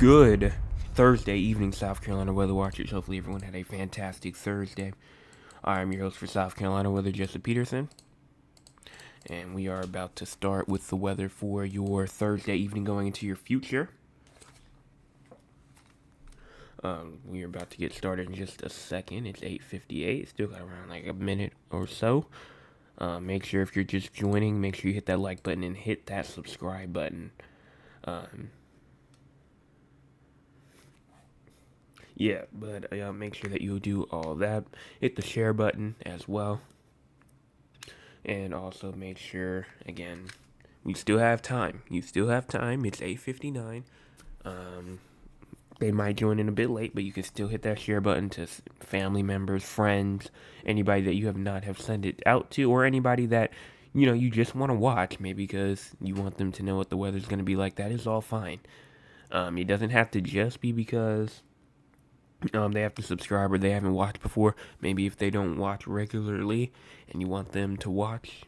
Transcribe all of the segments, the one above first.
Good Thursday evening, South Carolina weather watchers. Hopefully, everyone had a fantastic Thursday. I'm your host for South Carolina weather, Jesse Peterson, and we are about to start with the weather for your Thursday evening going into your future. We are about to get started in just a second. It's 8:58. Still got around like a minute or so. Make sure if you're just joining, make sure you hit that like button and hit that subscribe button. But make sure that you do all that. Hit the share button as well. And also make sure, again, we still have time. You still have time. It's 8:59. They might join in a bit late, but you can still hit that share button to family members, friends, anybody that you have sent it out to, or anybody that you just want to watch, maybe because you want them to know what the weather's going to be like. That is all fine. It doesn't have to just be because they have to subscribe or they haven't watched before. Maybe if they don't watch regularly and you want them to watch,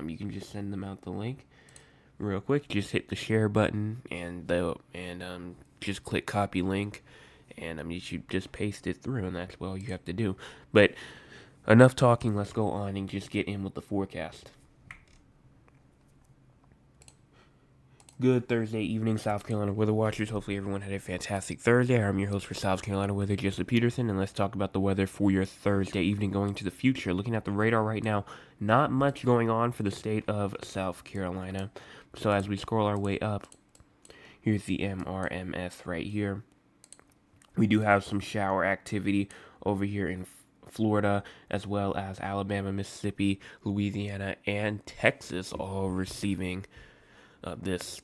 you can just send them out the link real quick. Just hit the share button and just click copy link, and you should just paste it through, and that's all you have to do. But enough talking. Let's go on and just get in with the forecast. Good Thursday evening, South Carolina weather watchers. Hopefully everyone had a fantastic Thursday. I'm your host for South Carolina weather, Jesse Peterson, and let's talk about the weather for your Thursday evening going to the future. Looking at the radar right now, not much going on for the state of South Carolina. So as we scroll our way up, here's the MRMS right here. We do have some shower activity over here in Florida, as well as Alabama, Mississippi, Louisiana, and Texas, all receiving this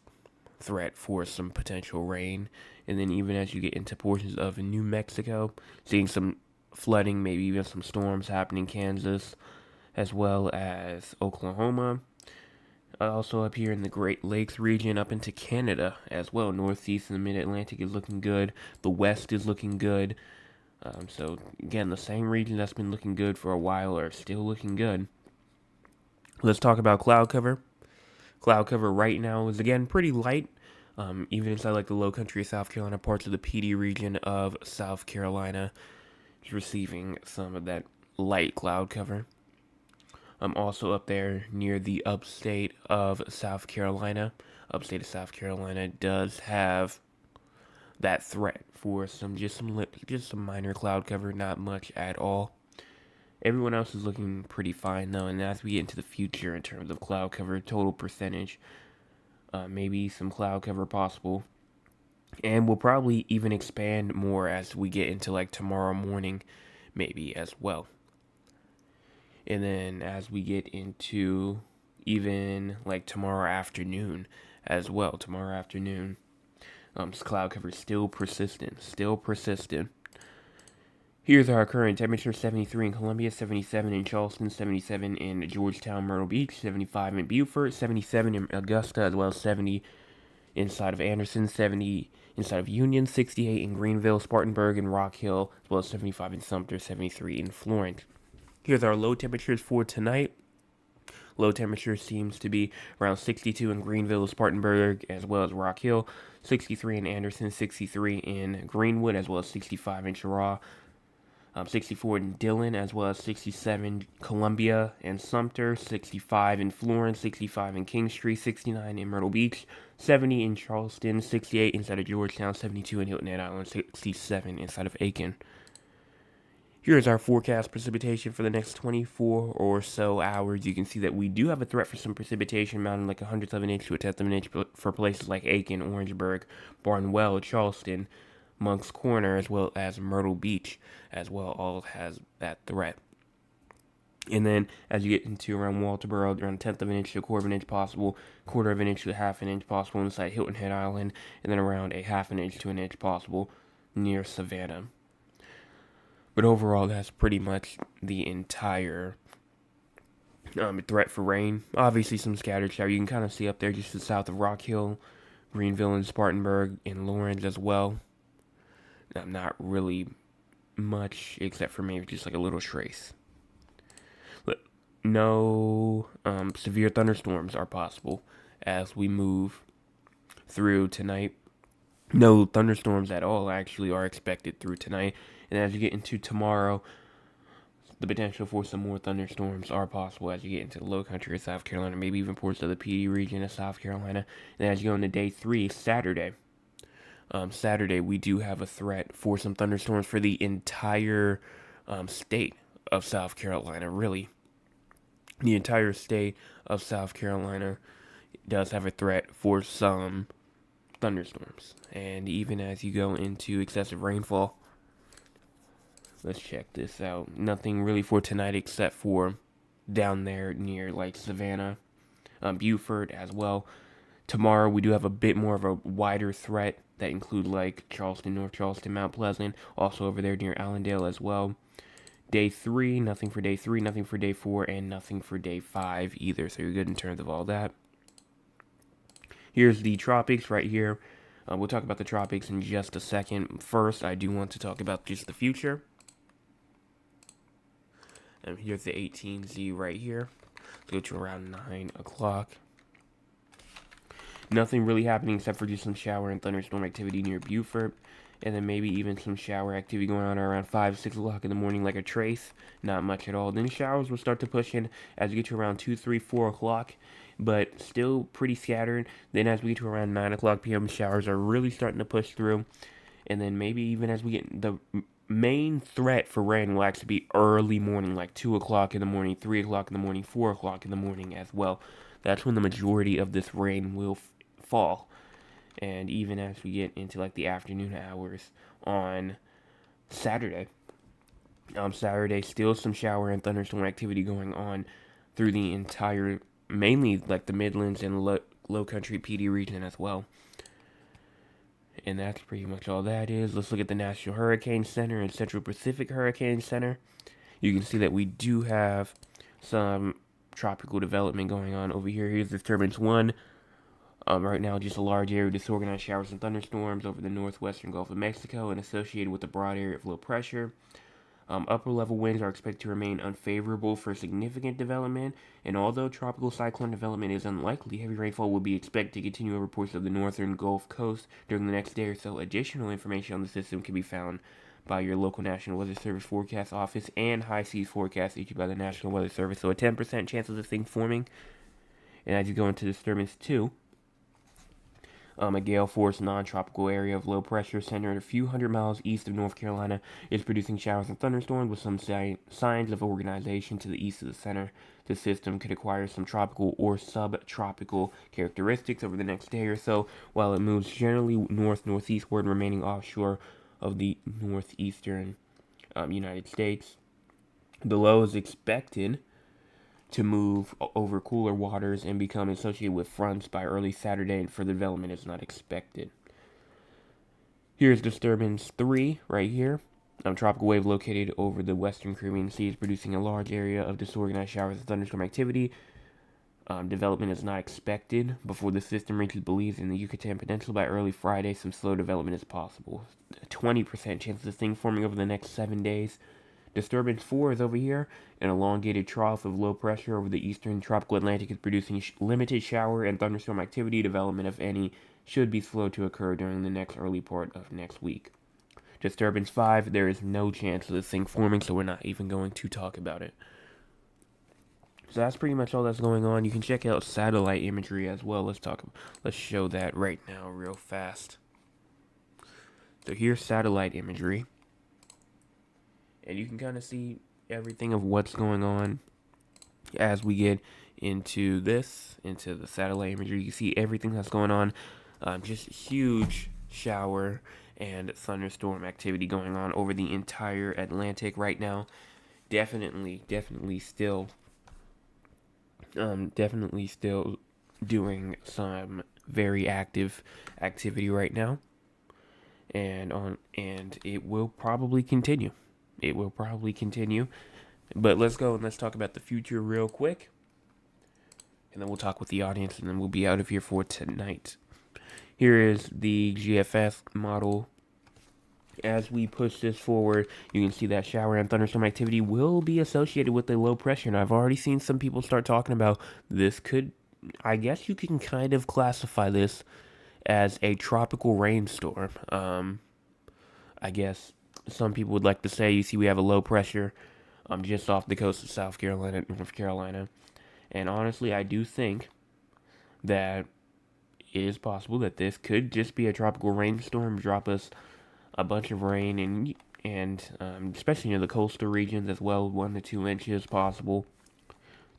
threat for some potential rain. And then even as you get into portions of New Mexico, seeing some flooding, maybe even some storms happening in Kansas, as well as Oklahoma. Also up here in the Great Lakes region, up into Canada as well. Northeast and the Mid-Atlantic is looking good. The West is looking good. So again, the same region that's been looking good for a while are still looking good. Let's talk about cloud cover. Cloud cover right now is again pretty light. Even inside like the low country of South Carolina, parts of the PD region of South Carolina is receiving some of that light cloud cover. Also up there near the upstate of South Carolina. Upstate of South Carolina does have that threat for some minor cloud cover, not much at all. Everyone else is looking pretty fine though, and as we get into the future in terms of cloud cover, total percentage, maybe some cloud cover possible. And we'll probably even expand more as we get into like tomorrow morning, maybe as well. And then as we get into even like tomorrow afternoon as well, this cloud cover is still persistent. Here's our current temperature: 73 in Columbia, 77 in Charleston, 77 in Georgetown, Myrtle Beach, 75 in Beaufort, 77 in Augusta, as well as 70 inside of Anderson, 70 inside of Union, 68 in Greenville, Spartanburg, and Rock Hill, as well as 75 in Sumter, 73 in Florence. Here's our low temperatures for tonight. Low temperature seems to be around 62 in Greenville, Spartanburg, as well as Rock Hill, 63 in Anderson, 63 in Greenwood, as well as 65 in Cheraw, 64 in Dillon, as well as 67 in Columbia and Sumter, 65 in Florence, 65 in Kingstree, 69 in Myrtle Beach, 70 in Charleston, 68 inside of Georgetown, 72 in Hilton Head Island, 67 inside of Aiken. Here's our forecast precipitation for the next 24 or so hours. You can see that we do have a threat for some precipitation mounting like a 100th of an inch to a 10th of an inch for places like Aiken, Orangeburg, Barnwell, Charleston, Moncks Corner, as well as Myrtle Beach, as well, all has that threat. And then as you get into around Walterboro, around a 10th of an inch to a quarter of an inch possible, quarter of an inch to a half an inch possible inside Hilton Head Island, and then around a half an inch to an inch possible near Savannah. But overall, that's pretty much the entire threat for rain. Obviously, some scattered shower. You can kind of see up there just to the south of Rock Hill, Greenville, and Spartanburg, and Lawrence as well. Not really much, except for maybe just like a little trace. But no severe thunderstorms are possible as we move through tonight. No thunderstorms at all actually are expected through tonight. And as you get into tomorrow, the potential for some more thunderstorms are possible as you get into the low country of South Carolina, maybe even ports of the PD region of South Carolina. And as you go into day 3, Saturday, we do have a threat for some thunderstorms for the entire state of South Carolina. Really, the entire state of South Carolina does have a threat for some thunderstorms. And even as you go into excessive rainfall, let's check this out. Nothing really for tonight except for down there near like Savannah, Beaufort as well. Tomorrow we do have a bit more of a wider threat that include like Charleston, North Charleston, Mount Pleasant, also over there near Allendale as well. Day 3, nothing for day 3, nothing for day 4, and nothing for day 5 either, so you're good in terms of all that. Here's the tropics right here. We'll talk about the tropics in just a second. First, I do want to talk about just the future. And here's the 18Z right here. Let's go to around 9 o'clock. Nothing really happening except for just some shower and thunderstorm activity near Beaufort. And then maybe even some shower activity going on around 5, 6 o'clock in the morning like a trace. Not much at all. Then showers will start to push in as we get to around 2, 3, 4 o'clock. But still pretty scattered. Then as we get to around 9 o'clock p.m., showers are really starting to push through. And then maybe even as we get the main threat for rain will actually be early morning, like 2 o'clock in the morning, 3 o'clock in the morning, 4 o'clock in the morning as well. That's when the majority of this rain will fall. And even as we get into like the afternoon hours on Saturday, still some shower and thunderstorm activity going on through the entire, mainly like the Midlands and low country PD region as well. And that's pretty much all that is. Let's look at the National Hurricane Center and Central Pacific Hurricane Center. You can see that we do have some tropical development going on over here. Here's disturbance 1. Right now, just a large area of disorganized showers and thunderstorms over the northwestern Gulf of Mexico and associated with a broad area of low pressure. Upper level winds are expected to remain unfavorable for significant development, and although tropical cyclone development is unlikely, heavy rainfall will be expected to continue over portions of the northern Gulf Coast during the next day or so. Additional information on the system can be found by your local National Weather Service forecast office and high seas forecast issued by the National Weather Service. So a 10% chance of this thing forming. And as you go into disturbance 2, a gale force non-tropical area of low pressure centered a few hundred miles east of North Carolina is producing showers and thunderstorms with some signs of organization to the east of the center. The system could acquire some tropical or subtropical characteristics over the next day or so, while it moves generally north-northeastward, remaining offshore of the northeastern United States. The low is expected to move over cooler waters and become associated with fronts by early Saturday, and further development is not expected. Here's disturbance 3 right here. Tropical wave located over the western Caribbean Sea is producing a large area of disorganized showers and thunderstorm activity. Development is not expected before the system reaches Belize in the Yucatan Peninsula by early Friday. Some slow development is possible. A 20% chance of this thing forming over the next 7 days. Disturbance 4 is over here. An elongated trough of low pressure over the eastern tropical Atlantic is producing limited shower and thunderstorm activity. Development, if any, should be slow to occur during the next early part of next week. Disturbance 5, there is no chance of this thing forming, so we're not even going to talk about it. So that's pretty much all that's going on. You can check out satellite imagery as well. Let's show that right now real fast. So here's satellite imagery. And you can kind of see everything of what's going on as we get into the satellite imagery. You see everything that's going on. Just huge shower and thunderstorm activity going on over the entire Atlantic right now. Definitely still doing some very active activity right now. And it will probably continue. But let's go and let's talk about the future real quick. And then we'll talk with the audience, and then we'll be out of here for tonight. Here is the GFS model. As we push this forward, you can see that shower and thunderstorm activity will be associated with the low pressure. And I've already seen some people start talking about this I guess you can kind of classify this as a tropical rainstorm. I guess some people would like to say, you see, we have a low pressure just off the coast of South Carolina, North Carolina. And honestly, I do think that it is possible that this could just be a tropical rainstorm, drop us a bunch of rain, and especially near the coastal regions as well, 1 to 2 inches possible.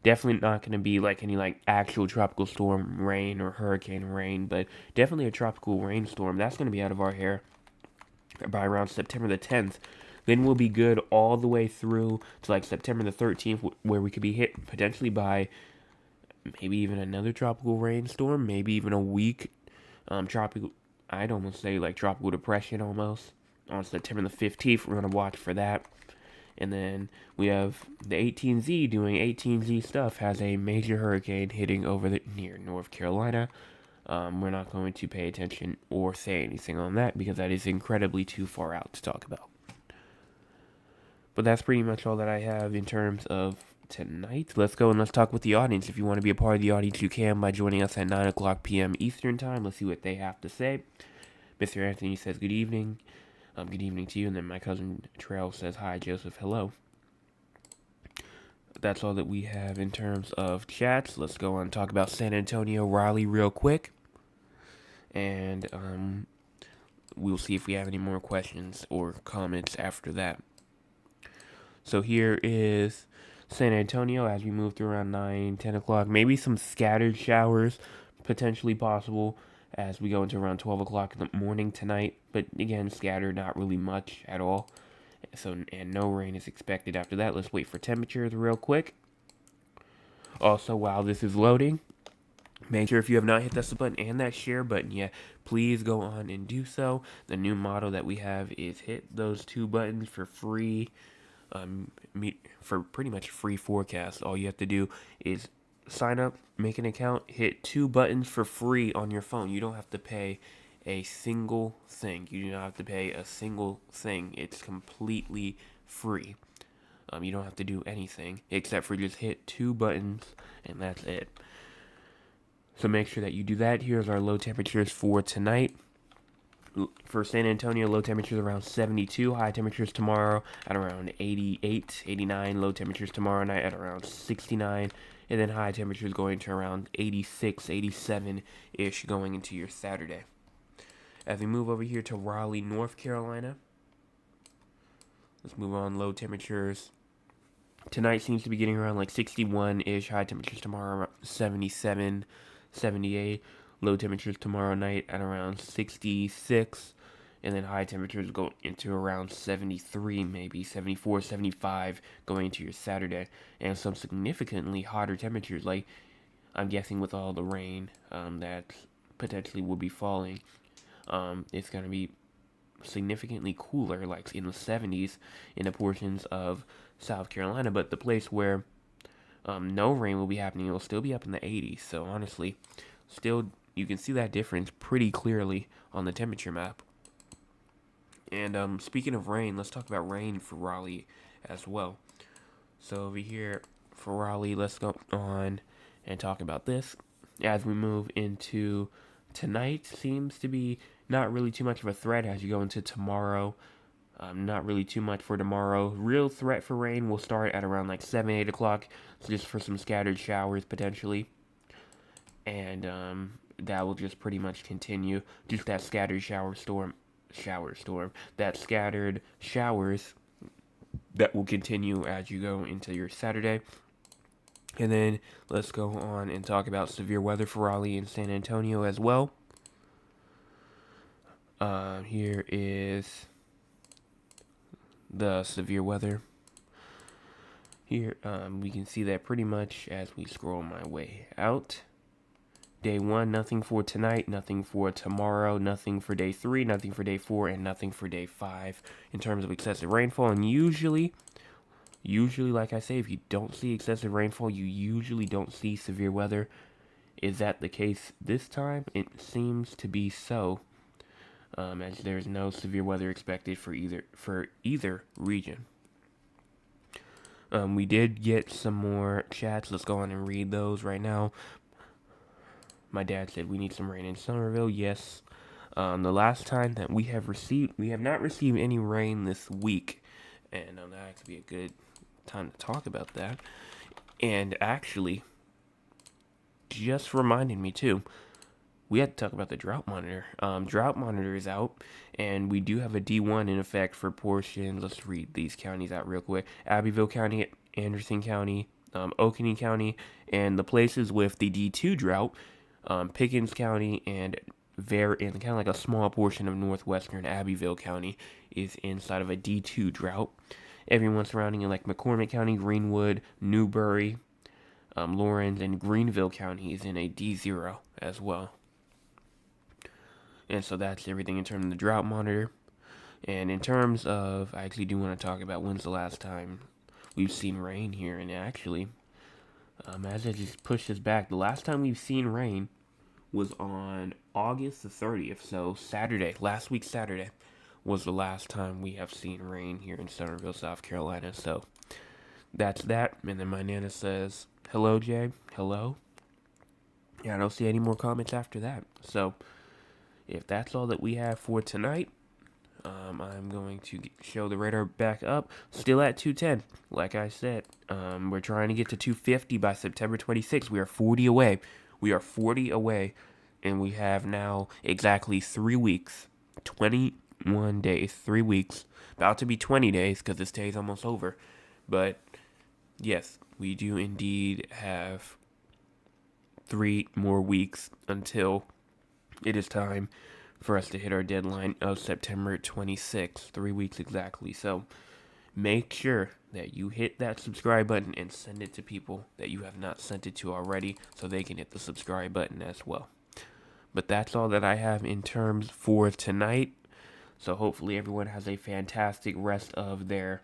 Definitely not going to be like any like actual tropical storm rain or hurricane rain, but definitely a tropical rainstorm. That's going to be out of our hair by around September the 10th. Then we'll be good all the way through to like September the 13th, where we could be hit potentially by maybe even another tropical rainstorm, maybe even a weak tropical. I'd almost say like tropical depression almost on September the 15th. We're gonna watch for that. And then we have the 18Z doing 18Z stuff, has a major hurricane hitting over near North Carolina. We're not going to pay attention or say anything on that because that is incredibly too far out to talk about. But that's pretty much all that I have in terms of tonight. Let's go and let's talk with the audience. If you want to be a part of the audience, you can by joining us at 9 o'clock p.m. Eastern Time. Let's see what they have to say. Mr. Anthony says, good evening. Good evening to you. And then my cousin Trail says, hi, Joseph. Hello. That's all that we have in terms of chats. Let's go on and talk about San Antonio, Raleigh real quick. And we'll see if we have any more questions or comments after that. So here is San Antonio as we move through around 9, 10 o'clock. Maybe some scattered showers potentially possible as we go into around 12 o'clock in the morning tonight. But again, scattered, not really much at all. So, and no rain is expected after that. Let's wait for temperatures real quick. Also, while this is loading, make sure if you have not hit that sub button and that share button yet, please go on and do so. The new motto that we have is hit those 2 buttons for free. For pretty much free forecast. All you have to do is sign up, make an account, hit 2 buttons for free on your phone. You don't have to pay a single thing. You do not have to pay a single thing. It's completely free. You don't have to do anything except for just hit 2 buttons, and that's it. So make sure that you do that. Here's our low temperatures for tonight. For San Antonio, low temperatures around 72, high temperatures tomorrow at around 88, 89, low temperatures tomorrow night at around 69, and then high temperatures going to around 86, 87-ish going into your Saturday. As we move over here to Raleigh, North Carolina, let's move on. Low temperatures tonight seems to be getting around like 61-ish, high temperatures tomorrow around 77, 78. Low temperatures tomorrow night at around 66, and then high temperatures go into around 73, maybe 74, 75 going into your Saturday, and some significantly hotter temperatures, like I'm guessing with all the rain that potentially will be falling, it's going to be significantly cooler, like in the 70s in the portions of South Carolina, but the place where no rain will be happening, it will still be up in the 80s, so honestly, still you can see that difference pretty clearly on the temperature map. And speaking of rain, let's talk about rain for Raleigh as well. So over here for Raleigh, let's go on and talk about this. As we move into tonight, seems to be not really too much of a threat as you go into tomorrow. Not really too much for tomorrow. Real threat for rain will start at around like 7, 8 o'clock, so just for some scattered showers potentially. And that will just pretty much continue. Just that scattered shower storm, that scattered showers that will continue as you go into your Saturday. And then let's go on and talk about severe weather for Raleigh and San Antonio as well. Here is the severe weather. Here we can see that pretty much as we scroll my way out. Day 1, nothing for tonight, nothing for tomorrow, nothing for day 3, nothing for day 4, and nothing for day 5 in terms of excessive rainfall. And usually, like I say, if you don't see excessive rainfall, you usually don't see severe weather. Is that the case this time? It seems to be so, as there's no severe weather expected for either region. We did get some more chats. Let's go on and read those right now. My dad said we need some rain in Somerville. Yes. The last time that we have not received any rain this week, and that could be a good time to talk about that. And actually, just reminded me too, we had to talk about the drought monitor. Drought monitor is out, and we do have a D1 in effect for portions. Let's read these counties out real quick: Abbeville County, Anderson County, Oconee County, and the places with the D2 drought, Pickens County and kind of like a small portion of northwestern Abbeville County is inside of a D2 drought. Everyone surrounding it, like McCormick County, Greenwood, Newberry, Lawrence, and Greenville County is in a D0 as well. And so that's everything in terms of the drought monitor. And in terms of, I actually do want to talk about when's the last time we've seen rain here. And actually, as I just push this back, the last time we've seen rain was on August the 30th. So Saturday, last week Saturday, was the last time we have seen rain here in Somerville, South Carolina. So that's that. And then my Nana says, hello, Jay. Hello. Yeah, I don't see any more comments after that. So if that's all that we have for tonight, I'm going to show the radar back up. Still at 210. Like I said, we're trying to get to 250 by September 26th. We are 40 away. We are 40 away. And we have now exactly 3 weeks. 21 days. 3 weeks. About to be 20 days because this day is almost over. But yes, we do indeed have 3 more weeks until it is time for us to hit our deadline of September 26th, 3 weeks exactly. So make sure that you hit that subscribe button and send it to people that you have not sent it to already so they can hit the subscribe button as well. But that's all that I have in terms for tonight. So hopefully everyone has a fantastic rest of their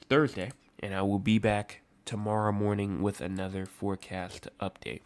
Thursday, and I will be back tomorrow morning with another forecast update.